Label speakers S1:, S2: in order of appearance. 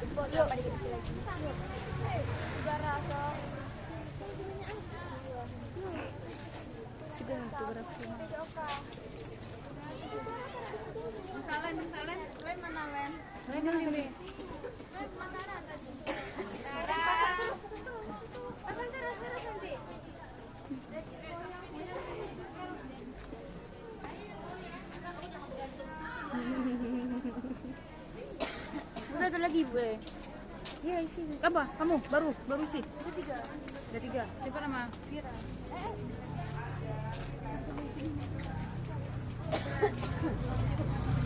S1: Yuk. Tiga rasa. Tiga fotografi. Len mana Len? Len ini. Udah ada lagi Bu. Iya isi.
S2: Apa? Kamu baru isi?
S1: Ada tiga.
S2: Ada 3. Siapa nama?
S1: Vira.